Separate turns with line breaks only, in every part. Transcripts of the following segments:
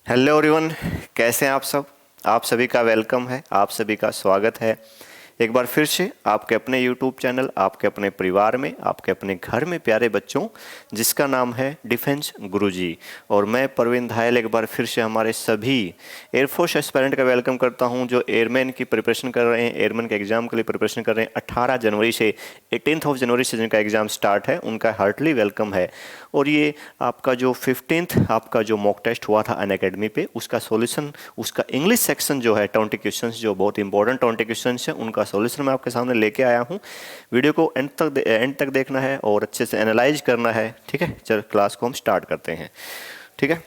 Hello everyone, कैसे हैं आप सब। आप सभी का वेलकम है, आप सभी का स्वागत है एक बार फिर से आपके अपने यूट्यूब चैनल, आपके अपने परिवार में, आपके अपने घर में प्यारे बच्चों, जिसका नाम है डिफेंस गुरुजी। और मैं परवीन धायल एक बार फिर से हमारे सभी एयरफोर्स एस्पायरेंट का वेलकम करता हूं जो एयरमैन की प्रिपरेशन कर रहे हैं, एयरमैन के एग्ज़ाम के लिए प्रिपरेशन कर रहे हैं। 18 जनवरी से 18 जनवरी से जिनका एग्ज़ाम स्टार्ट है उनका हार्टली वेलकम है। और ये आपका जो 15 आपका जो मॉक टेस्ट हुआ था अनअकैडमी पे, उसका सॉल्यूशन, उसका इंग्लिश सेक्शन जो है 20 क्वेश्चंस जो बहुत इंपॉर्टेंट 20 क्वेश्चंस हैं, उनका सॉल्यूशन मैं आपके सामने लेके आया हूँ। वीडियो को एंड तक देखना है और अच्छे से एनालाइज करना है। ठीक है, चलो क्लास को हम स्टार्ट करते हैं। ठीक है,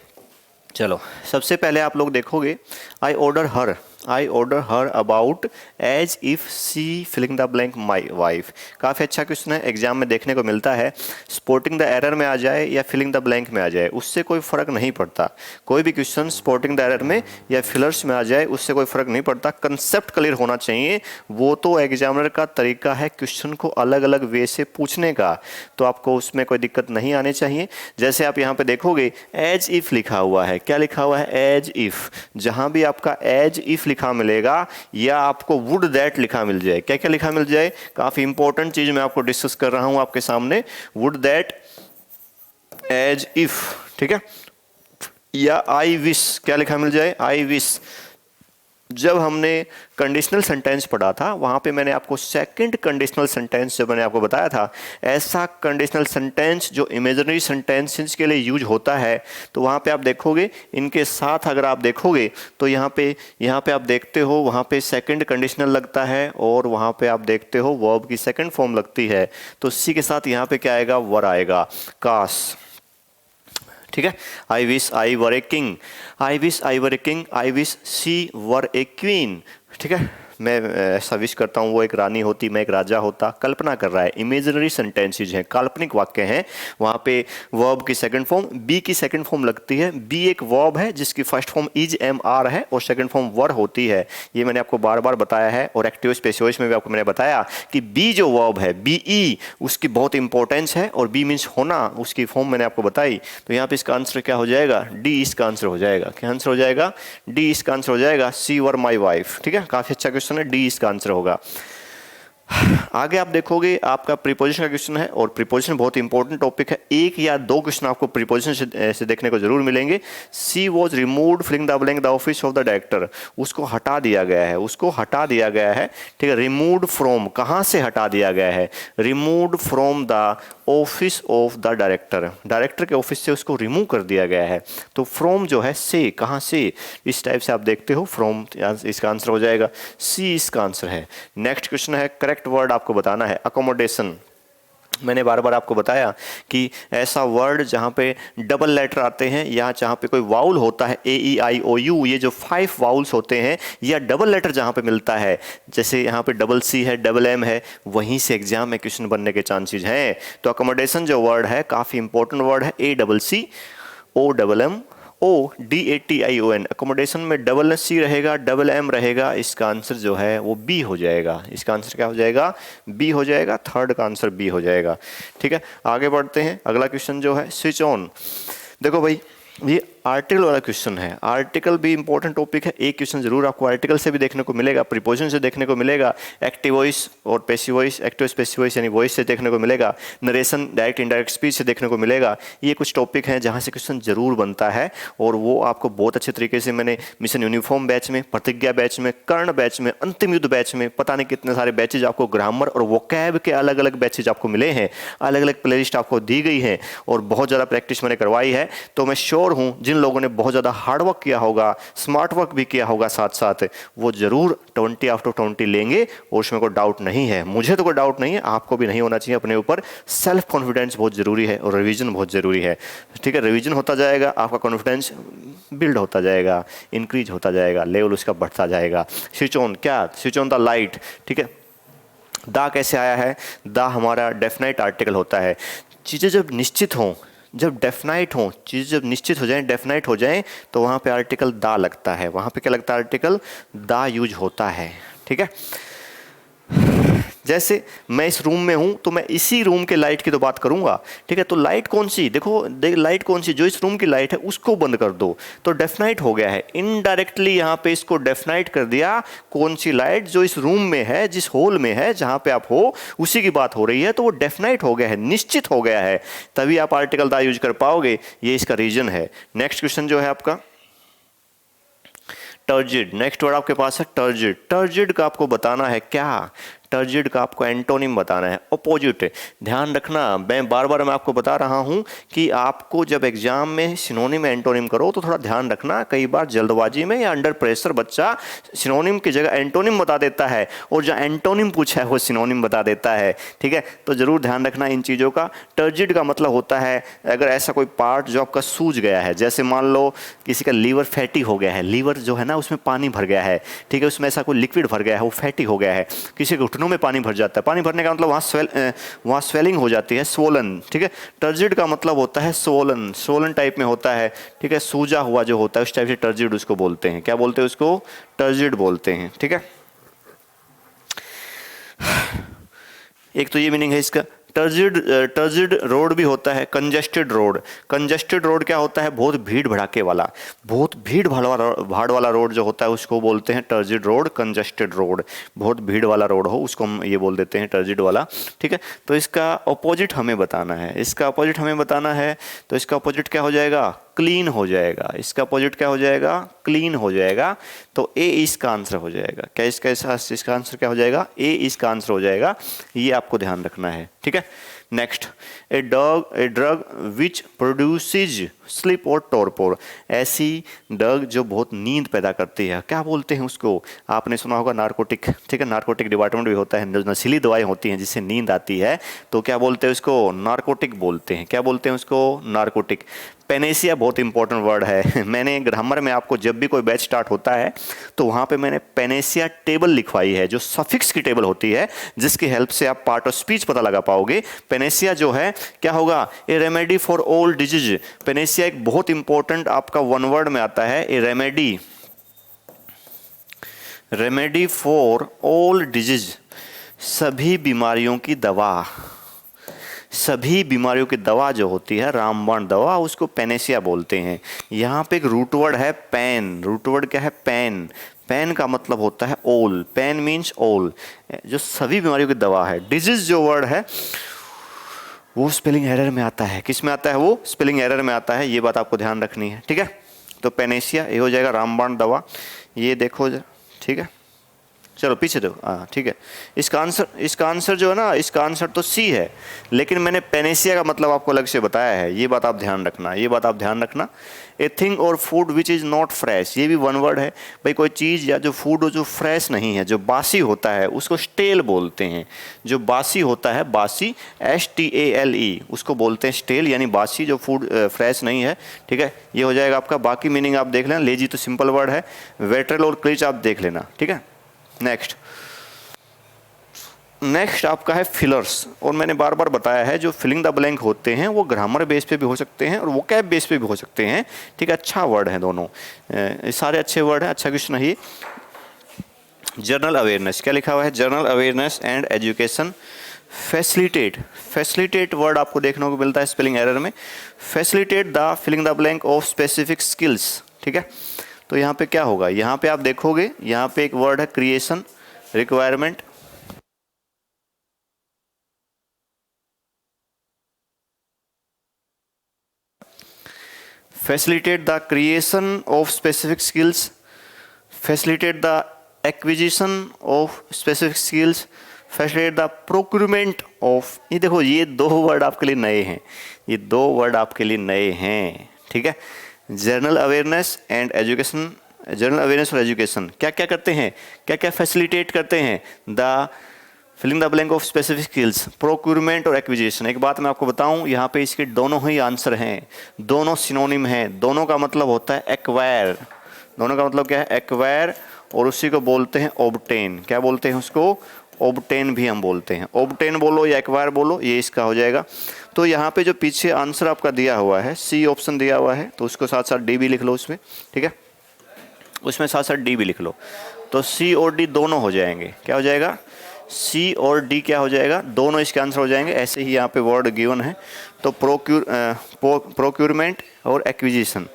चलो सबसे पहले आप लोग देखोगे I order her about as if she filling the blank my wife. काफ़ी अच्छा क्वेश्चन है, एग्जाम में देखने को मिलता है। स्पोर्टिंग द एरर में आ जाए या फिलिंग द ब्लैंक में आ जाए, उससे कोई फ़र्क नहीं पड़ता। कोई भी क्वेश्चन स्पोर्टिंग द एरर में या फिलर्स में आ जाए, उससे कोई फ़र्क नहीं पड़ता। कंसेप्ट क्लियर होना चाहिए। वो तो एग्जामिनर का तरीका है क्वेश्चन को अलग अलग वे से पूछने का, तो आपको उसमें कोई दिक्कत नहीं आनी चाहिए। जैसे आप यहाँ पे देखोगे एज इफ लिखा हुआ है, क्या लिखा हुआ है, एज इफ। जहाँ भी आपका एज इफ लिखा मिलेगा या आपको वुड दैट लिखा मिल जाए, क्या क्या लिखा मिल जाए, काफी इंपॉर्टेंट चीज मैं आपको डिस्कस कर रहा हूं आपके सामने। वुड दैट, एज इफ, ठीक है। या आई विश, क्या लिखा मिल जाए, आई विश। जब हमने कंडीशनल सेंटेंस पढ़ा था वहाँ पे मैंने आपको सेकंड कंडीशनल सेंटेंस जो मैंने आपको बताया था, ऐसा कंडीशनल सेंटेंस जो इमेजिनरी सेंटेंसेस के लिए यूज होता है, तो वहाँ पे आप देखोगे इनके साथ अगर आप देखोगे तो यहाँ पे आप देखते हो वहाँ पे सेकंड कंडीशनल लगता है और वहाँ पे आप देखते हो वर्ब की सेकंड फॉर्म लगती है। तो सी के साथ यहाँ पे क्या आएगा, वर आएगा, कास। ठीक है, I wish I were a king, I wish I were a king, I wish she were a queen. ठीक है, मैं ऐसा विश करता हूँ वो एक रानी होती, मैं एक राजा होता। कल्पना कर रहा है, इमेजिनरी सेंटेंसेज हैं, काल्पनिक वाक्य हैं। वहाँ पे वर्ब की सेकंड फॉर्म, बी की सेकंड फॉर्म लगती है। बी एक वर्ब है जिसकी first form is am are है और सेकंड फॉर्म वर होती है। ये मैंने आपको बार बार बताया है और एक्टिव स्पेसियोस में भी आपको मैंने बताया कि बी जो वर्ब है, बी ई, उसकी बहुत इंपॉर्टेंस है और बी मीन्स होना, उसकी फॉर्म मैंने आपको बताई। तो यहाँ पे इसका आंसर क्या हो जाएगा, डी इसका आंसर हो जाएगा। क्या आंसर हो जाएगा, डी इसका आंसर हो जाएगा, सी वर माई वाइफ। ठीक है, काफी अच्छा क्वेश्चन है, डी इसका आंसर होगा। आगे आप देखोगे आपका प्रीपोजिशन का क्वेश्चन है और प्रीपोजिशन बहुत इंपॉर्टेंट टॉपिक है। एक या दो क्वेश्चन आपको प्रीपोजिशन से देखने को जरूर मिलेंगे। She was removed filling the blank the office of the director, उसको हटा दिया गया है, उसको हटा दिया गया है। ठीक है, रिमूव्ड फ्रॉम, कहाँ से हटा दिया गया है, removed from the office of the director, director के ऑफिस से उसको रिमूव कर दिया गया है। तो फ्रॉम जो है से, कहाँ से, इस टाइप से आप देखते हो, फ्रॉम इसका आंसर हो जाएगा, सी इसका आंसर है। नेक्स्ट क्वेश्चन है, करेक्ट वर्ड आपको बताना है, अकोमोडेशन। मैंने बार बार आपको बताया कि ऐसा वर्ड जहाँ पे डबल लेटर आते हैं या जहाँ पे कोई वाउल होता है, ए ई आई ओ यू, ये जो 5 वाउल्स होते हैं, या डबल लेटर जहाँ पे मिलता है, जैसे यहाँ पे डबल सी है, डबल एम है, वहीं से एग्जाम में क्वेश्चन बनने के चांसेस हैं। तो अकोमोडेशन जो वर्ड है काफ़ी इंपॉर्टेंट वर्ड है, A double C O double M O D A T I O N. Accommodation में डबल सी रहेगा, डबल एम रहेगा, इसका आंसर जो है वो बी हो जाएगा। इसका आंसर क्या हो जाएगा, बी हो जाएगा, थर्ड का आंसर बी हो जाएगा। ठीक है, आगे बढ़ते हैं। अगला क्वेश्चन जो है स्विच ऑन। देखो भाई, ये आर्टिकल वाला क्वेश्चन है, आर्टिकल भी इंपॉर्टेंट टॉपिक है। एक क्वेश्चन जरूर आपको आर्टिकल से भी देखने को मिलेगा, प्रीपोजिशन से देखने को मिलेगा, एक्टिव वॉइस और passive voice, active passive voice यानी वॉइस से देखने को मिलेगा, नरेशन डायरेक्ट इनडायरेक्ट स्पीच से देखने को मिलेगा। ये कुछ टॉपिक हैं जहाँ से क्वेश्चन जरूर बनता है और वो आपको बहुत अच्छे तरीके से मैंने मिशन यूनिफॉर्म बैच में, प्रतिज्ञा बैच में, कर्ण बैच में, अंतिम युद्ध बैच में, पता नहीं कितने सारे बैचेज आपको, ग्रामर और वोकैब के अलग अलग बैचेज आपको मिले हैं, अलग अलग प्लेलिस्ट आपको दी गई है और बहुत ज़्यादा प्रैक्टिस मैंने करवाई है। तो मैं श्योर हूँ जिन लोगों ने बहुत ज़्यादा हार्ड वर्क किया होगा, स्मार्ट वर्क भी किया होगा साथ साथ, वो जरूर 20 आफ्टर 20 लेंगे और उसमें कोई डाउट नहीं है। मुझे तो कोई डाउट नहीं है, आपको भी नहीं होना चाहिए अपने ऊपर। सेल्फ कॉन्फिडेंस बहुत ज़रूरी है और रिवीजन बहुत ज़रूरी है। ठीक है, रिवीजन होता जाएगा, आपका कॉन्फिडेंस बिल्ड होता जाएगा, इंक्रीज होता जाएगा, लेवल उसका बढ़ता जाएगा। स्विच ऑन, क्या, स्विच ऑन द लाइट। ठीक है, दा कैसे आया है, दा हमारा डेफिनाइट आर्टिकल होता है। चीज़ें जब निश्चित हों, जब डेफिनाइट हों, चीज़ जब निश्चित हो जाएं, डेफिनाइट हो जाएं, तो वहाँ पे आर्टिकल दा लगता है। वहाँ पे क्या लगता है, आर्टिकल दा यूज होता है। ठीक है, जैसे मैं इस रूम में हूँ तो मैं इसी रूम के लाइट की तो बात करूँगा, ठीक है। तो लाइट कौन सी, देखो लाइट कौन सी, जो इस रूम की लाइट है उसको बंद कर दो तो डेफिनाइट हो गया है। इनडायरेक्टली यहाँ पे इसको डेफिनाइट कर दिया, कौन सी लाइट, जो इस रूम में है, जिस हॉल में है, जहाँ पे आप हो उसी की बात हो रही है, तो वो डेफिनाइट हो गया है, निश्चित हो गया है, तभी आप आर्टिकल दा यूज कर पाओगे। ये इसका रीजन है। नेक्स्ट क्वेश्चन जो है आपका टर्जिड। नेक्स्ट वर्ड आपके पास है टर्जिड। टर्जिड का आपको बताना है क्या, टर्जिड का आपको एंटोनिम बताना है, अपोजिट। ध्यान रखना, मैं बार बार मैं आपको बता रहा हूं कि आपको जब एग्जाम में सिनोनिम एंटोनिम करो तो थोड़ा ध्यान रखना, कई बार जल्दबाजी में या अंडर प्रेशर बच्चा सिनोनिम की जगह एंटोनिम बता देता है और जहाँ एंटोनिम पूछा है वो सिनोनिम बता देता है, ठीक है। तो जरूर ध्यान रखना इन चीज़ों का। टर्जिड का मतलब होता है अगर ऐसा कोई पार्ट जो आपका सूज गया है, जैसे मान लो किसी का लीवर फैटी हो गया है, लीवर जो है ना उसमें पानी भर गया है, ठीक है, उसमें ऐसा कोई लिक्विड भर गया है, वो फैटी हो गया है, किसी के घुटनों में पानी भर जाता है, पानी भरने का मतलब वहाँ स्वेलिंग हो जाती है, स्वोलन, ठीक है। टर्जिड का मतलब होता है स्वोलन, स्वोलन टाइप में होता है, ठीक है, सूजा हुआ जो होता है उस टाइप से टर्जिड उसको बोलते हैं। क्या बोलते हैं उसको, टर्जिड बोलते हैं, ठीक है। एक तो ये मीनिंग है इसका। टर्जिड रोड भी होता है कंजेस्टेड रोड। कंजेस्टेड रोड क्या होता है, बहुत भीड़ भड़ाके वाला, बहुत भीड़ भाड़ वाला रोड जो होता है उसको बोलते हैं टर्जिड रोड, कंजेस्टेड रोड। बहुत भीड़ वाला रोड हो उसको हम ये बोल देते हैं टर्जिड वाला, ठीक है। तो इसका अपोजिट हमें बताना है, इसका अपोजिट हमें बताना है, तो इसका अपोजिट क्या हो जाएगा, क्लीन हो जाएगा। इसका अपोजिट क्या हो जाएगा, क्लीन हो जाएगा। तो ए इसका आंसर हो जाएगा। क्या इसका आंसर क्या हो जाएगा, ए इसका आंसर हो जाएगा। ये आपको ध्यान रखना है, ठीक है। Next, a drug which produces sleep और टॉर्पोर। ऐसी ड्रग जो बहुत नींद पैदा करती है, क्या बोलते हैं उसको, आपने सुना होगा नारकोटिक, ठीक है। नारकोटिक डिपार्टमेंट भी होता है, जो नशीली दवाएं होती हैं जिससे नींद आती है, तो क्या बोलते हैं उसको, नारकोटिक बोलते हैं। क्या बोलते हैं उसको, नारकोटिक। पेनेसिया बहुत इंपॉर्टेंट वर्ड है। मैंने ग्रामर में आपको जब भी कोई बैच स्टार्ट होता है तो वहाँ पे मैंने पेनेसिया टेबल लिखवाई है, जो सफिक्स की टेबल होती है जिसकी हेल्प से आप पार्ट ऑफ स्पीच पता लगा पाओगे। पेनेसिया जो है क्या होगा, ए remedy for all disease. Panacea एक बहुत इंपॉर्टेंट आपका वन वर्ड में आता है, ए रेमेडी फॉर ऑल डिजीज, सभी बीमारियों की दवा। सभी बीमारियों की दवा जो होती है, रामबाण दवा, उसको पेनेसिया बोलते हैं। यहाँ पे एक रूट वर्ड है पेन। रूट वर्ड क्या है, पेन। पेन का मतलब होता है ऑल, पेन मीन्स ऑल, जो सभी बीमारियों की दवा है। डिजीज जो वर्ड है वो स्पेलिंग एरर में आता है। किस में आता है, वो स्पेलिंग एरर में आता है, ये बात आपको ध्यान रखनी है, ठीक है। तो पेनेसिया ये हो जाएगा रामबाण दवा, ये देखो, ठीक है। चलो पीछे दो, हाँ ठीक है। इसका आंसर जो है ना, इसका आंसर तो सी है, लेकिन मैंने पेनेसिया का मतलब आपको अलग से बताया है, ये बात आप ध्यान रखना, ये बात आप ध्यान रखना। ए थिंग और food which is not fresh, ये भी वन वर्ड है भाई। कोई चीज़ या जो फूड हो जो फ्रेश नहीं है, जो बासी होता है, उसको स्टेल बोलते हैं। जो बासी होता है, बासी, STALE, उसको बोलते हैं स्टेल, यानी बासी, जो फूड फ्रेश नहीं है, ठीक है। ये हो जाएगा आपका। बाकी मीनिंग आप देख लेना, लेजी तो सिंपल वर्ड है, वेटरल और क्लिच आप देख लेना, ठीक है। नेक्स्ट आपका है फिलर्स। और मैंने बार बार बताया है, जो फिलिंग द ब्लैंक होते हैं वो ग्रामर बेस पे भी हो सकते हैं और वोकैब बेस पे भी हो सकते हैं, ठीक है। अच्छा वर्ड है दोनों, सारे अच्छे वर्ड हैं। अच्छा क्वेश्चन है ये। जनरल अवेयरनेस, क्या लिखा हुआ है, general awareness and education facilitate. Facilitate word आपको देखने को मिलता है स्पेलिंग एरर में। Facilitate the filling the blank of specific skills, ठीक है। तो यहाँ पे क्या होगा, यहाँ पे आप देखोगे, यहाँ पे एक वर्ड है creation, requirement, facilitate the creation of specific skills, facilitate the acquisition of specific skills, facilitate the procurement of। ये देखो, ये दो वर्ड आपके लिए नए हैं, ये दो वर्ड आपके लिए नए हैं, ठीक है। General awareness and education, general awareness और एजुकेशन क्या क्या करते हैं, क्या क्या फैसिलिटेट करते हैं, the filling the blank of specific skills, procurement और एक्विजिशन। एक बात मैं आपको बताऊं, यहाँ पे इसके दोनों ही आंसर हैं, दोनों सिनोनिम हैं। दोनों का मतलब होता है एक्वायर, दोनों का मतलब क्या है, एक्वायर, और उसी को बोलते हैं ऑब्टेन। क्या बोलते हैं उसको, ऑब्टेन भी हम बोलते हैं। ऑब्टेन बोलो या एक्वायर बोलो, ये इसका हो जाएगा। तो यहाँ पे जो पीछे आंसर आपका दिया हुआ है, सी ऑप्शन दिया हुआ है, तो उसको साथ साथ डी भी लिख लो उसमें, ठीक है, उसमें साथ साथ डी भी लिख लो। तो सी और डी दोनों हो जाएंगे। क्या हो जाएगा, सी और डी क्या हो जाएगा, दोनों इसके आंसर हो जाएंगे। ऐसे ही यहाँ पे वर्ड गिवन है, तो प्रोक्यूरमेंट और एक्विजिशन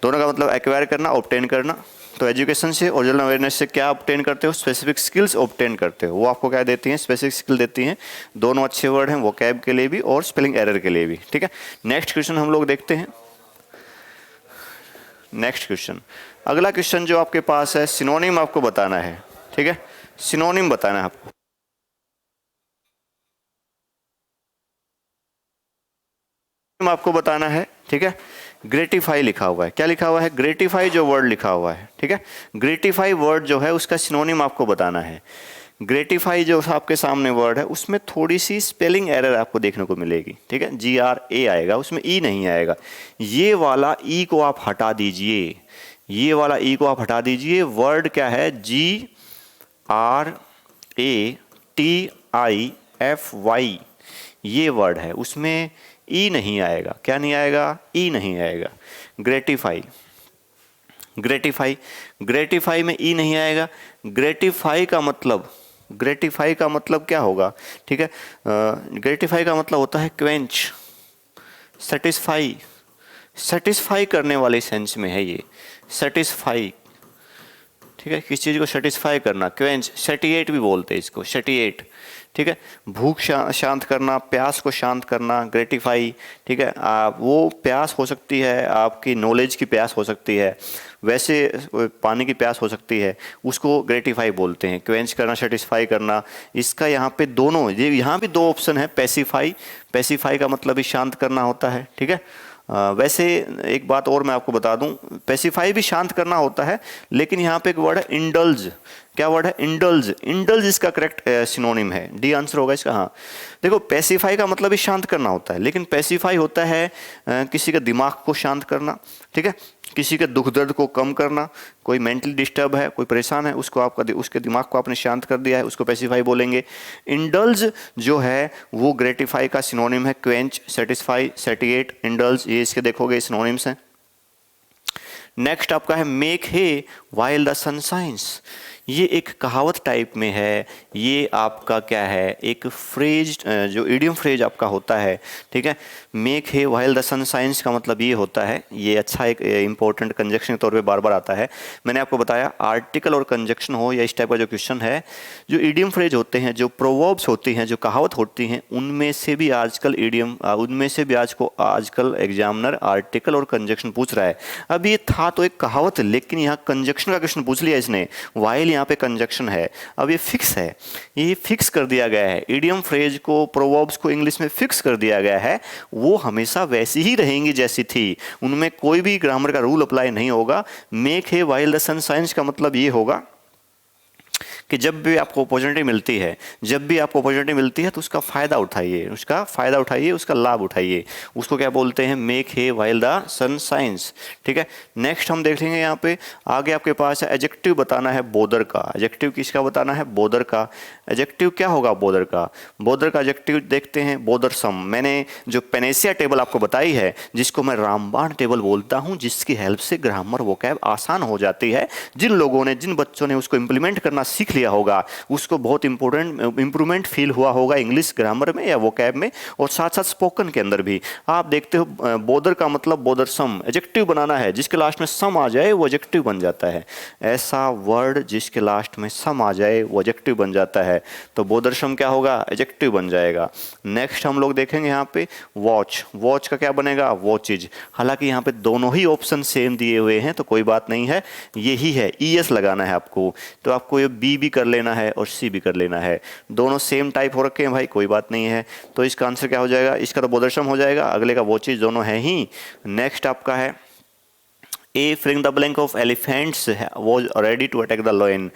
दोनों का मतलब एक्वायर करना, ऑब्टेन करना। तो एजुकेशन से और जनरल अवेयरनेस से क्या ऑब्टेन करते हो, स्पेसिफिक स्किल्स ऑब्टेन करते हो। वो आपको क्या देती हैं, स्पेसिफिक स्किल देती हैं। दोनों अच्छे वर्ड हैं, वोकैब के लिए भी और स्पेलिंग एरर के लिए भी, ठीक है। नेक्स्ट क्वेश्चन हम लोग देखते हैं। नेक्स्ट क्वेश्चन, अगला क्वेश्चन जो आपके पास है, सिनोनिम आपको बताना है, ठीक है। सिनोनिम बताना है आपको। आपको बताना है, ठीक है। ग्रेटिफाई लिखा हुआ है, क्या लिखा हुआ है, ग्रेटिफाई जो वर्ड लिखा हुआ है, ठीक है। ग्रेटिफाई वर्ड जो है उसका सिनोनिम आपको बताना है। ग्रेटिफाई जो आपके सामने वर्ड है उसमें थोड़ी सी स्पेलिंग एरर आपको देखने को मिलेगी, ठीक है। GRA आएगा, उसमें ई नहीं आएगा। ये वाला ई को आप हटा दीजिए, ये वाला ई को आप हटा दीजिए। वर्ड क्या है, GRATIFY ये वर्ड है, उसमें ई नहीं आएगा। क्या नहीं आएगा, ई नहीं आएगा। ग्रेटिफाई, ग्रेटिफाई, ग्रेटिफाई में ई नहीं आएगा। ग्रेटिफाई का मतलब, ग्रेटिफाई का मतलब क्या होगा, ठीक है। ग्रेटिफाई का मतलब होता है क्वेंच, सेटिस्फाई, सेटिस्फाई करने वाले सेंस में है ये, सेटिस्फाई, ठीक है। किस चीज़ को सेटिस्फाई करना, क्वेंच, सेटिएट भी बोलते हैं इसको, सेटिएट, ठीक है। भूख शांत करना, प्यास को शांत करना, ग्रेटिफाई, ठीक है। वो प्यास हो सकती है, आपकी नॉलेज की प्यास हो सकती है, वैसे पानी की प्यास हो सकती है, उसको ग्रेटिफाई बोलते हैं। क्वेंच करना, सेटिस्फाई करना, इसका यहाँ पे दोनों, ये यहाँ भी दो ऑप्शन है। पेसिफाई, पेसिफाई का मतलब भी शांत करना होता है, ठीक है। वैसे एक बात और मैं आपको बता दूं, पेसिफाई भी शांत करना होता है, लेकिन यहाँ पे एक वर्ड है इंडल्ज। क्या वर्ड है, इंडल्ज। इंडल्ज इसका करेक्ट सिनोनिम है, डी आंसर होगा इसका। हाँ देखो, पेसिफाई का मतलब भी शांत करना होता है, लेकिन पेसिफाई होता है किसी का दिमाग को शांत करना, ठीक है। किसी के दुख दर्द को कम करना, कोई मेंटली डिस्टर्ब है, कोई परेशान है, उसको आपका, उसके दिमाग को आपने शांत कर दिया है, उसको पेसिफाई बोलेंगे। इंडल्ज जो है वो ग्रेटिफाई का सिनोनिम है। क्वेंच, सेटिस्फाई, सेटिएट, इंडल्ज, ये इसके देखोगे सिनोनिम्स हैं। नेक्स्ट आपका है make hay while the sun shines. ये एक कहावत टाइप में है, ये आपका क्या है, एक फ्रेज, जो इडियम फ्रेज आपका होता है, ठीक है। Make hay while the sun shines का मतलब ये होता है, ये अच्छा एक इंपॉर्टेंट कंजक्शन के तौर पे बार बार आता है। मैंने आपको बताया आर्टिकल और कंजक्शन हो या इस टाइप का जो क्वेश्चन है, जो इडियम फ्रेज होते हैं, जो प्रोवर्ब्स होती हैं, जो कहावत होती हैं, उनमें से भी आजकल इडियम, उनमें से भी आजकल एग्जामिनर आर्टिकल और कंजक्शन पूछ रहा है। अब ये था तो एक कहावत, लेकिन यहाँ कंजक्शन का क्वेश्चन पूछ लिया इसने, वाइल यहाँ पे कंजक्शन है। अब ये फिक्स है, ये फिक्स कर दिया गया है, इडियम फ्रेज को, प्रोवर्ब्स को इंग्लिश में फिक्स कर दिया गया है। वो हमेशा वैसी ही रहेंगी जैसी थी, उनमें कोई भी ग्रामर का रूल अप्लाई नहीं होगा। मेक है वाइल द सन शाइन्स का मतलब ये होगा कि जब भी आपको अपॉर्चुनिटी मिलती है, जब भी आपको अपॉर्चुनिटी मिलती है तो उसका फ़ायदा उठाइए, उसका फ़ायदा उठाइए, उसका लाभ उठाइए। उसको क्या बोलते हैं, make hay while the sun shines, ठीक है। नेक्स्ट हम देखेंगे यहाँ पे आगे आपके पास है एडजेक्टिव बताना है बोदर का। एडजेक्टिव किसका बताना है, बोदर का। एडजेक्टिव क्या होगा बोदर का, बोदर का एडजेक्टिव देखते हैं, बोदरसम। मैंने जो पेनेसिया टेबल आपको बताई है, जिसको मैं रामबाण टेबल बोलता हूँ, जिसकी हेल्प से ग्रामर वोकैब आसान हो जाती है। जिन लोगों ने, जिन बच्चों ने उसको इम्प्लीमेंट करना सीख लिया होगा, उसको बहुत इंप्रूवमेंट फील हुआ होगा इंग्लिश ग्रामर में या वोकैब में, और साथ साथ स्पोकन के अंदर भी। आप देखते हो बोदर का मतलब बोदरसम, एडजेक्टिव बनाना है, जिसके लास्ट में सम आ जाए वो एडजेक्टिव बन जाता है। ऐसा वर्ड जिसके लास्ट में सम आ जाए वो एडजेक्टिव बन जाता है, तो बोदरसम क्या होगा, एडजेक्टिव बन जाएगा। नेक्स्ट हम लोग देखेंगे यहाँ पे वॉच। वॉच का क्या बनेगा, वॉचेज। हालांकि यहाँ पे दोनों ही ऑप्शन सेम दिए हुए हैं, तो कोई बात नहीं है, यही है, ES लगाना है आपको। तो आपको ये B भी कर लेना है और C भी कर लेना है, दोनों सेम टाइप हो रखे हैं भाई, कोई बात नहीं है। तो इसका आंसर क्या हो जाएगा, इसका तो बोदरसम हो जाएगा, अगले का वॉचेज, दोनों है ही। नेक्स्ट आपका है A filling the blank of elephants was ready to attack the lion।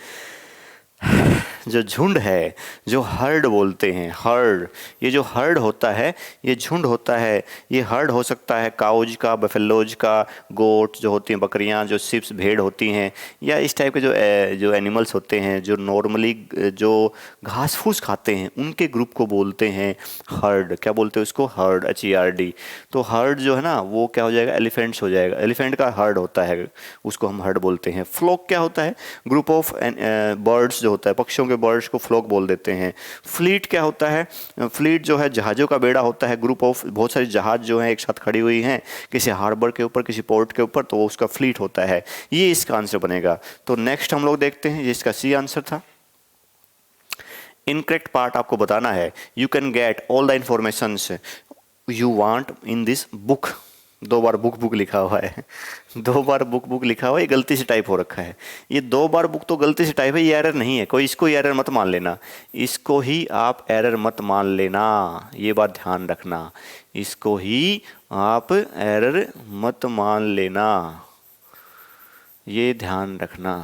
जो झुंड है, जो हर्ड बोलते हैं, हर्ड, ये जो हर्ड होता है, ये झुंड होता है। ये हर्ड हो सकता है काउज का, बफेलोज का, गोट जो होती हैं बकरियां, जो शिप्स भेड़ होती हैं, या इस टाइप के जो एनिमल्स होते हैं जो नॉर्मली जो घास फूस खाते हैं, उनके ग्रुप को बोलते हैं हर्ड। क्या बोलते हैं उसको, हर्ड, HERD। तो हर्ड जो है ना वो क्या हो जाएगा, एलिफेंट्स हो जाएगा। एलिफेंट का हर्ड होता है, उसको हम हर्ड बोलते हैं। फ्लॉक क्या होता है, ग्रुप ऑफ बर्ड्स जो होता है, पक्षियों के के वर्ड्स को फ्लोक बोल देते हैं। फ्लीट क्या होता है? फ्लीट जो है जहाज़ों का बेड़ा होता है, ग्रुप ऑफ बहुत सारी जहाज़ जो हैं एक साथ खड़ी हुई हैं किसी हार्बर के ऊपर, किसी पोर्ट के ऊपर, तो वो उसका फ्लीट होता है। ये इसका आंसर बनेगा। तो नेक्स्ट हम लोग देखते हैं, ये इसका सी आंसर था। इनकरेक्ट पार्ट आपको बताना है। You can get all the information you want in this book. 2 bar book लिखा हुआ है, 2 बार बुक लिखा हुआ है, ये गलती से टाइप हो रखा है। ये 2 बार बुक तो गलती से टाइप है, ये एरर नहीं है कोई, इसको एरर मत मान लेना, इसको ही आप एरर मत मान लेना, ये बात ध्यान रखना, इसको ही आप एरर मत मान लेना, ये ध्यान रखना।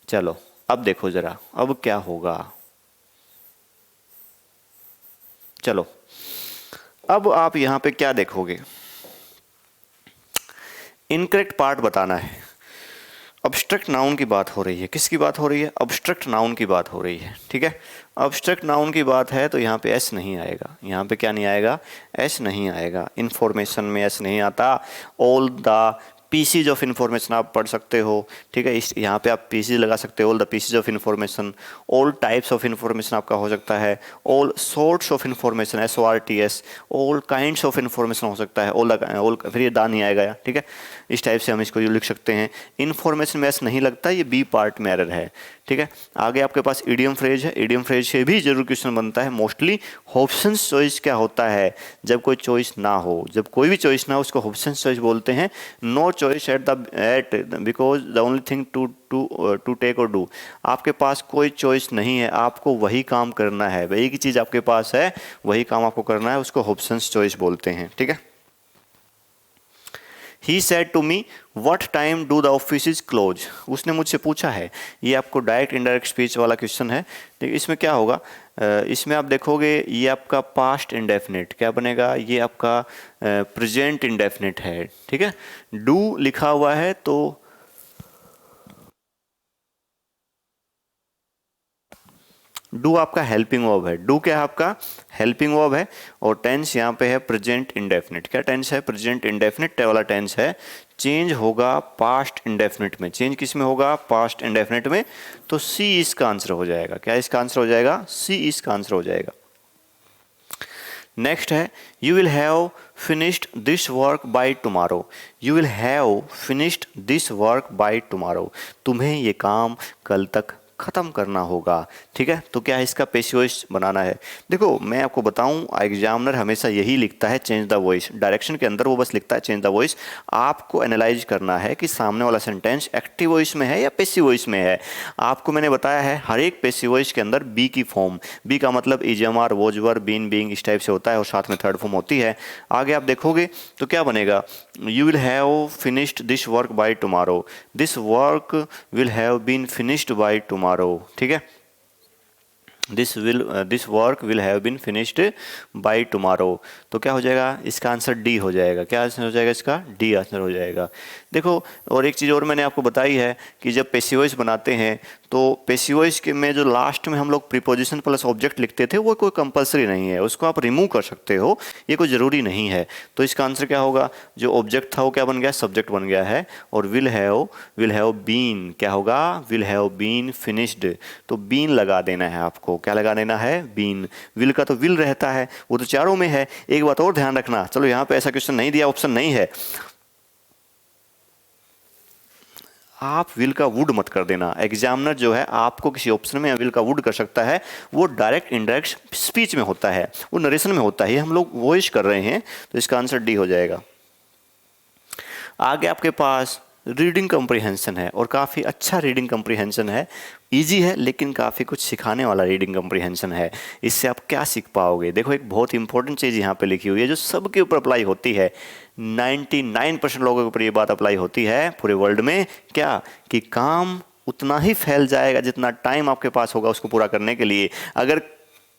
चलो अब देखो जरा, अब क्या होगा। चलो अब आप यहां पे क्या देखोगे, इनकरेक्ट पार्ट बताना है। अब्स्ट्रक्ट नाउन की बात हो रही है, किसकी बात हो रही है? अब्स्ट्रक्ट नाउन की बात हो रही है, ठीक है। अब्स्ट्रक्ट नाउन की बात है तो यहाँ पे एस नहीं आएगा, यहाँ पे क्या नहीं आएगा? एस नहीं आएगा। इंफॉर्मेशन में एस नहीं आता। All the PCs of information आप पढ़ सकते हो, ठीक है। इस यहाँ पे आप पीसीज लगा सकते हो, all the PCs of information, all types of information आपका हो सकता है, all sorts of information, SORTS, all kinds of information हो सकता है, ऑल फिर ये दा नहीं आएगा, ठीक है। इस टाइप से हम इसको लिख सकते हैं। इंफॉर्मेशन में एस नहीं लगता, ये बी पार्ट में एरर है, ठीक है। आगे आपके पास इडियम फ्रेज है, इडियम फ्रेज से भी जरूर क्वेश्चन बनता है। मोस्टली हॉब्सन्स चॉइस क्या होता है? जब कोई चॉइस ना हो, जब कोई भी चॉइस ना हो उसको हॉब्सन्स चॉइस बोलते हैं। No choice at because the only thing to take और डू। आपके पास कोई चॉइस नहीं है, आपको वही काम करना है, वही की चीज़ आपके पास है, वही काम आपको करना है, उसको हॉब्सन्स चॉइस बोलते हैं, ठीक है। He said to me, what time do the offices close? उसने मुझसे पूछा है। ये आपको डायरेक्ट इनडायरेक्ट स्पीच वाला क्वेश्चन है। देखिए इसमें क्या होगा, इसमें आप देखोगे ये आपका पास्ट इंडेफिनिट क्या बनेगा? ये आपका प्रेजेंट इंडेफिनिट है, ठीक है। डू लिखा हुआ है तो डू आपका हेल्पिंग वर्ब है। डू क्या है? आपका हेल्पिंग वर्ब है। और टेंस यहाँ पे है प्रेजेंट इंडेफिनिट। क्या टेंस है? प्रेजेंट इंडेफिनिट वाला टेंस है। चेंज होगा पास्ट इंडेफिनिट में। चेंज किस में होगा? पास्ट इंडेफिनिट में। तो सी इसका आंसर हो जाएगा। क्या इसका आंसर हो जाएगा? सी इसका आंसर हो जाएगा। नेक्स्ट है, you will have finished this work by tomorrow. You will have finished this work by tomorrow. तुम्हें ये काम कल तक ख़त्म करना होगा, ठीक है। तो क्या है? इसका पैसिव वॉइस बनाना है। देखो मैं आपको बताऊं, एग्जामिनर हमेशा यही लिखता है चेंज द वॉइस। डायरेक्शन के अंदर वो बस लिखता है चेंज द वॉइस। आपको एनालाइज करना है कि सामने वाला सेंटेंस एक्टिव वॉइस में है या पैसिव वॉइस में है। आपको मैंने बताया है हर एक पैसिव वॉइस के अंदर बी की फॉर्म, बी का मतलब इजमआर, वोजवर, बीन, बीइंग इस टाइप से होता है और साथ में थर्ड फॉर्म होती है। आगे आप देखोगे तो क्या बनेगा? You will have finished this work by tomorrow. This work will have been finished by tomorrow, ठीक है। This work will have been finished by tomorrow. तो क्या हो जाएगा? इसका आंसर डी हो जाएगा। क्या आंसर हो जाएगा इसका? डी आंसर हो जाएगा। देखो और एक चीज़ और मैंने आपको बताई है कि जब पैसिव वॉइस बनाते हैं तो पैसिव वॉइस के में जो लास्ट में हम लोग प्रीपोजिशन प्लस ऑब्जेक्ट लिखते थे वो कोई कंपलसरी नहीं है, उसको आप रिमूव कर सकते हो, ये कोई ज़रूरी नहीं है। तो इसका आंसर क्या होगा? जो ऑब्जेक्ट था वो क्या बन गया? सब्जेक्ट बन गया है। और विल हैव बीन क्या होगा? Will have been finished. तो बीन लगा देना है आपको। क्या लगा देना है? बीन। विल का तो विल रहता है, वो तो चारों में है। एक बात और ध्यान रखना, चलो यहाँ पे ऐसा क्वेश्चन नहीं दिया, ऑप्शन नहीं है, आप विल का वुड मत कर देना। एग्जामिनर जो है आपको किसी ऑप्शन में विल का वुड कर सकता है, वो डायरेक्ट इनडायरेक्ट स्पीच में होता है, वो नरेशन में होता है, हम लोग वॉइस कर रहे हैं, तो इसका आंसर डी हो जाएगा। आगे आपके पास रीडिंग कम्प्रीहेंशन है और काफ़ी अच्छा रीडिंग कम्प्रीहेंशन है, इजी है लेकिन काफ़ी कुछ सिखाने वाला रीडिंग कम्प्रीहेंशन है। इससे आप क्या सीख पाओगे? देखो एक बहुत इंपॉर्टेंट चीज़ यहाँ पे लिखी हुई है जो सबके ऊपर अप्लाई होती है, 99% लोगों के ऊपर ये बात अप्लाई होती है पूरे वर्ल्ड में। क्या? कि काम उतना ही फैल जाएगा जितना टाइम आपके पास होगा उसको पूरा करने के लिए। अगर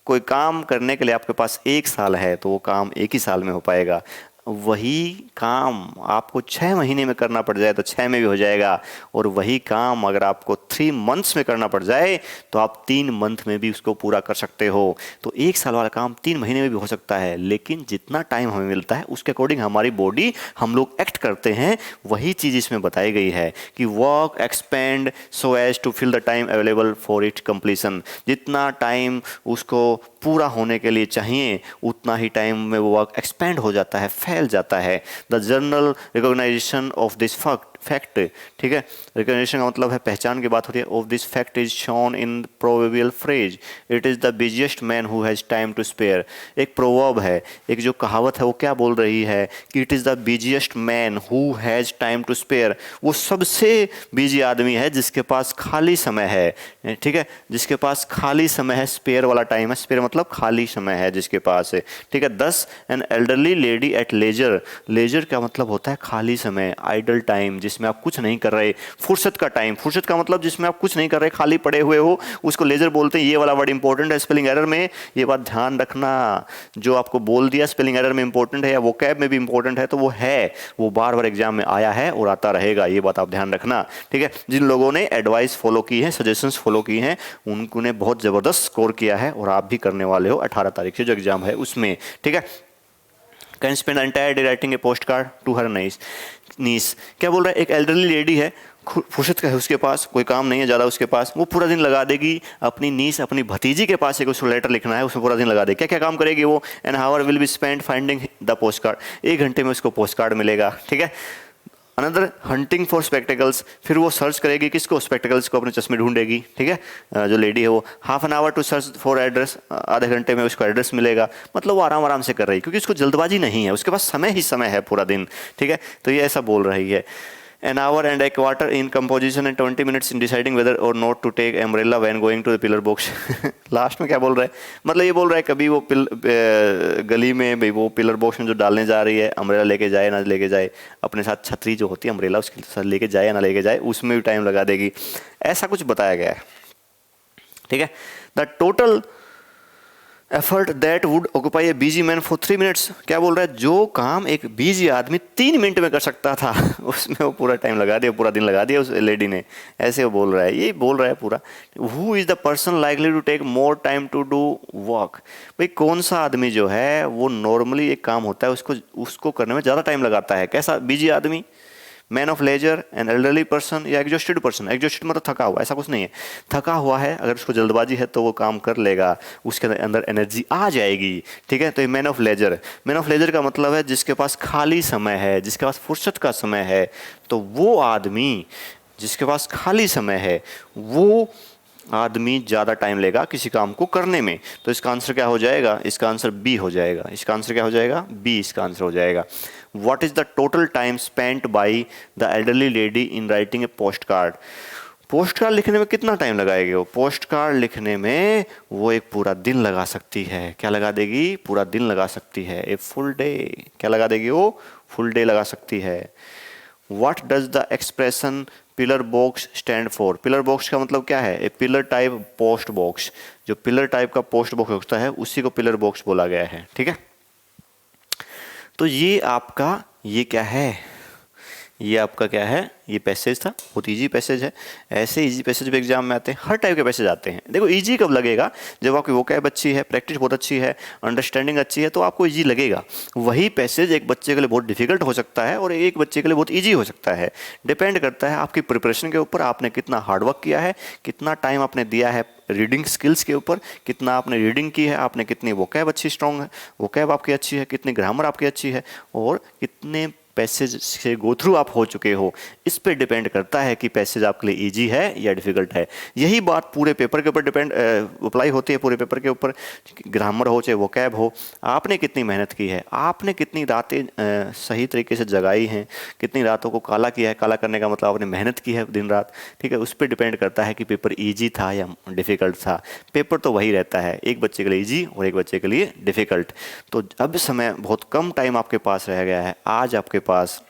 कोई काम करने के लिए आपके पास 1 साल है तो वो काम 1 ही साल में हो पाएगा। वही काम आपको 6 महीने में करना पड़ जाए तो 6 में भी हो जाएगा, और वही काम अगर आपको 3 मंथ्स में करना पड़ जाए तो आप 3 मंथ में भी उसको पूरा कर सकते हो। तो 1 साल वाला काम 3 महीने में भी हो सकता है, लेकिन जितना टाइम हमें मिलता है उसके अकॉर्डिंग हमारी बॉडी, हम लोग एक्ट करते हैं। वही चीज़ इसमें बताई गई है कि work expand so as to fill the time available for it completion. जितना टाइम उसको पूरा होने के लिए चाहिए उतना ही टाइम में वो वर्क एक्सपेंड हो जाता है, फैल जाता है। The general recognization of this fact, ठीक है, रिकॉग्निशन का मतलब है पहचान की बात होती है। Of this fact is shown in proverbial phrase, it is the busiest man who has time to spare. एक प्रोवर्ब है, एक जो कहावत है वो क्या बोल रही है कि it is the busiest man who has time to spare. वो सबसे बिजी आदमी है जिसके पास खाली समय है, ठीक है, जिसके पास खाली समय है, स्पेयर वाला टाइम है, स्पेयर मतलब खाली समय है जिसके पास है, ठीक है। 10 an elderly lady at leisure, leisure का मतलब होता है खाली समय, आइडल टाइम, जिसमें आप कुछ नहीं कर रहे, फुर्सत का टाइम, फुर्सत का मतलब जिसमें आप कुछ नहीं कर रहे, खाली पड़े हुए हो, उसको लेजर बोलते हैं। ये वाला वर्ड इंपॉर्टेंट है स्पेलिंग एरर में, ये बात ध्यान रखना। जो आपको बोल दिया स्पेलिंग एरर में इंपॉर्टेंट है या वोकैब में भी इंपॉर्टेंट है तो वो है, वो बार बार एग्जाम में आया है और आता रहेगा, ये बात आप ध्यान रखना, ठीक है। जिन लोगों ने एडवाइस फॉलो की है, सजेशंस फॉलो की हैं, उनको ने बहुत ज़बरदस्त स्कोर किया है और आप भी करने वाले हो 18 तारीख से जो एग्जाम है उसमें, ठीक है। Can spend entire day writing a post card to her niece. क्या बोल रहा है, एक एल्डरली लेडी है, फुर्सत का है उसके पास, कोई काम नहीं है ज़्यादा उसके पास, वो पूरा दिन लगा देगी अपनी नीस, अपनी भतीजी के पास एक उसको लेटर लिखना है, उसमें पूरा दिन लगा देगी। क्या क्या काम करेगी वो? An hour will be spend finding the post card, 1 घंटे में उसको पोस्ट कार्ड मिलेगा, ठीक है। अनदर हंटिंग फॉर स्पेक्टिकल्स, फिर वो सर्च करेगी किसको? स्पेक्टिकल्स को, अपने चश्मे ढूंढेगी, ठीक है, जो लेडी है वो। Half an hour to search for address, आधे घंटे में उसको एड्रेस मिलेगा। मतलब वो आराम आराम से कर रही है क्योंकि उसको जल्दबाजी नहीं है, उसके पास समय ही समय है पूरा दिन, ठीक है। तो ये ऐसा बोल रही है। An hour and a quarter in composition and 20 minutes in deciding whether or not to take umbrella when going to the pillar box. Last में क्या बोल रहा है? मतलब ये बोल रहा है कभी वो गली में भाई वो पिलर बॉक्स में जो डालने जा रही है, अम्ब्रेला लेके जाए ना लेके जाए, अपने साथ छतरी जो होती है अम्ब्रेला उसके साथ लेके जाए या ना लेके जाए, उसमें भी टाइम लगा देगी। ऐसा कुछ बताया गया है, ठीक है। The total effort that would occupy A busy man for 3 minutes, क्या बोल रहा है, जो काम एक बिजी आदमी 3 मिनट में कर सकता था उसमें वो पूरा टाइम लगा दिया, पूरा दिन लगा दिया उस लेडी ने। ऐसे वो बोल रहा है, ये बोल रहा है पूरा। Who is the person likely to take more time to do work, भाई कौन सा आदमी जो है वो नॉर्मली एक काम होता है उसको करने में ज़्यादा टाइम लगाता है। कैसा बिजी आदमी? Man of leisure, an elderly person, या एग्जॉस्टेड पर्सन। एग्जॉस्टेड मतलब थका हुआ, ऐसा कुछ नहीं है, थका हुआ है, अगर उसको जल्दबाजी है तो वो काम कर लेगा, उसके अंदर एनर्जी आ जाएगी, ठीक है। तो ये man of leisure, man of leisure का मतलब है जिसके पास खाली समय है, जिसके पास फुर्सत का समय है। तो वो आदमी जिसके पास खाली समय है वो आदमी ज़्यादा टाइम लेगा किसी काम को करने में। तो इसका आंसर क्या हो जाएगा? इसका आंसर बी हो जाएगा। इसका आंसर क्या हो जाएगा? बी इसका आंसर हो जाएगा। What is the total time spent by the elderly lady in writing a postcard? Post card लिखने में कितना टाइम लगाएगी वो? पोस्ट कार्ड लिखने में वो एक पूरा दिन लगा सकती है। क्या लगा देगी? पूरा दिन लगा सकती है, ए फुल डे। क्या लगा देगी वो? फुल डे लगा सकती है। What does the expression pillar box stand for? Pillar box का मतलब क्या है? ए पिलर टाइप पोस्ट बॉक्स। जो पिलर टाइप का पोस्ट बॉक्स होता है उसी को पिलर बॉक्स बोला गया है, ठीक है। तो ये आपका ये क्या है? ये आपका क्या है? ये पैसेज था, बहुत इजी पैसेज है। ऐसे इजी पैसेज भी एग्जाम में आते हैं, हर टाइप के पैसेज आते हैं। देखो इजी कब लगेगा? जब आपकी वोकैब अच्छी है, प्रैक्टिस बहुत अच्छी है, अंडरस्टैंडिंग अच्छी है, तो आपको इजी लगेगा। वही पैसेज एक बच्चे के लिए बहुत डिफिकल्ट हो सकता है और एक बच्चे के लिए बहुत ईजी हो सकता है। डिपेंड करता है आपकी प्रिपरेशन के ऊपर, आपने कितना हार्डवर्क किया है, कितना टाइम आपने दिया है रीडिंग स्किल्स के ऊपर, कितना आपने रीडिंग की है, आपने कितनी वोकैब अच्छी स्ट्रॉन्ग है, वोकैब आपकी अच्छी है, कितनी ग्रामर आपकी अच्छी है, और कितने पैसेज से गो थ्रू आप हो चुके हो। इस पे डिपेंड करता है कि पैसेज आपके लिए इजी है या डिफिकल्ट है। यही बात पूरे पेपर के ऊपर डिपेंड अप्लाई होती है, पूरे पेपर के ऊपर, ग्रामर हो चाहे वोकैब हो। आपने कितनी मेहनत की है, आपने कितनी रातें सही तरीके से जगाई हैं, कितनी रातों को काला किया है। काला करने का मतलब आपने मेहनत की है दिन रात, ठीक है। उस पर डिपेंड करता है कि पेपर ईजी था या डिफिकल्ट था। पेपर तो वही रहता है, एक बच्चे के लिए ईजी और एक बच्चे के लिए डिफिकल्ट। तो अब समय बहुत कम टाइम आपके पास रह गया है। आज आपके पास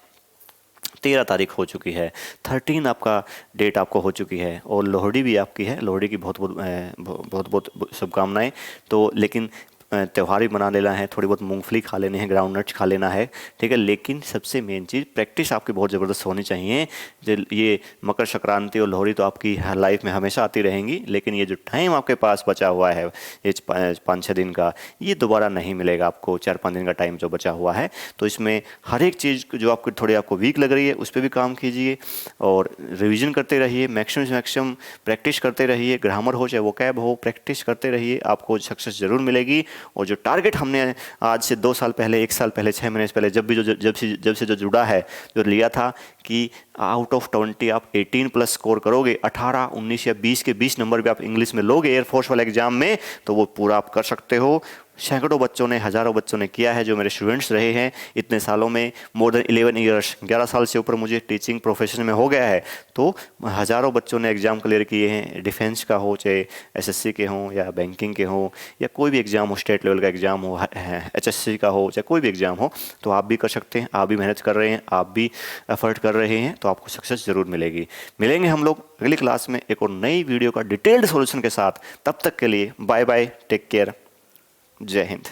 13 तारीख हो चुकी है, 13 आपका डेट आपको हो चुकी है, और लोहड़ी भी आपकी है। लोहड़ी की बहुत बहुत शुभकामनाएं। तो लेकिन त्यौहार भी बना लेना है, थोड़ी बहुत मूंगफली खा लेनी है, ग्राउंड नट्स खा लेना है, ठीक है। लेकिन सबसे मेन चीज़ प्रैक्टिस आपकी बहुत ज़बरदस्त होनी चाहिए। ये मकर संक्रांति और लोहड़ी तो आपकी लाइफ में हमेशा आती रहेंगी, लेकिन ये जो टाइम आपके पास बचा हुआ है, ये 5-6 दिन का, ये दोबारा नहीं मिलेगा आपको। 4-5 दिन का टाइम जो बचा हुआ है, तो इसमें हर एक चीज़ जो आपको थोड़ी आपको वीक लग रही है उस पर भी काम कीजिए और रिवीजन करते रहिए, मैक्सिमम से मैक्सिमम प्रैक्टिस करते रहिए। ग्रामर हो चाहे वोकैब हो, प्रैक्टिस करते रहिए, आपको सक्सेस ज़रूर मिलेगी। और जो टारगेट हमने आज से 2 साल पहले, 1 साल पहले, 6 महीने से पहले जब से जो जुड़ा है, जो लिया था कि आउट ऑफ 20 आप 18+ स्कोर करोगे, 18, 19 या 20 के 20 नंबर भी आप इंग्लिश में लोगे एयरफोर्स वाले एग्जाम में, तो वो पूरा आप कर सकते हो। सैकड़ों बच्चों ने, हज़ारों बच्चों ने किया है, जो मेरे स्टूडेंट्स रहे हैं इतने सालों में। मोर देन 11 ईयर्स, 11 साल से ऊपर मुझे टीचिंग प्रोफेशन में हो गया है, तो हज़ारों बच्चों ने एग्ज़ाम क्लियर किए हैं। डिफेंस का हो, चाहे एसएससी के हों या बैंकिंग के हों, या कोई भी एग्ज़ाम हो, स्टेट लेवल का एग्ज़ाम हो, एचएससी का हो, चाहे कोई भी एग्ज़ाम हो, तो आप भी कर सकते हैं। आप भी मेहनत कर रहे हैं, आप भी एफर्ट कर रहे हैं, तो आपको सक्सेस ज़रूर मिलेगी। मिलेंगे हम लोग अगली क्लास में एक और नई वीडियो का डिटेल्ड सॉल्यूशन के साथ। तब तक के लिए बाय बाय, टेक केयर, जय हिंद।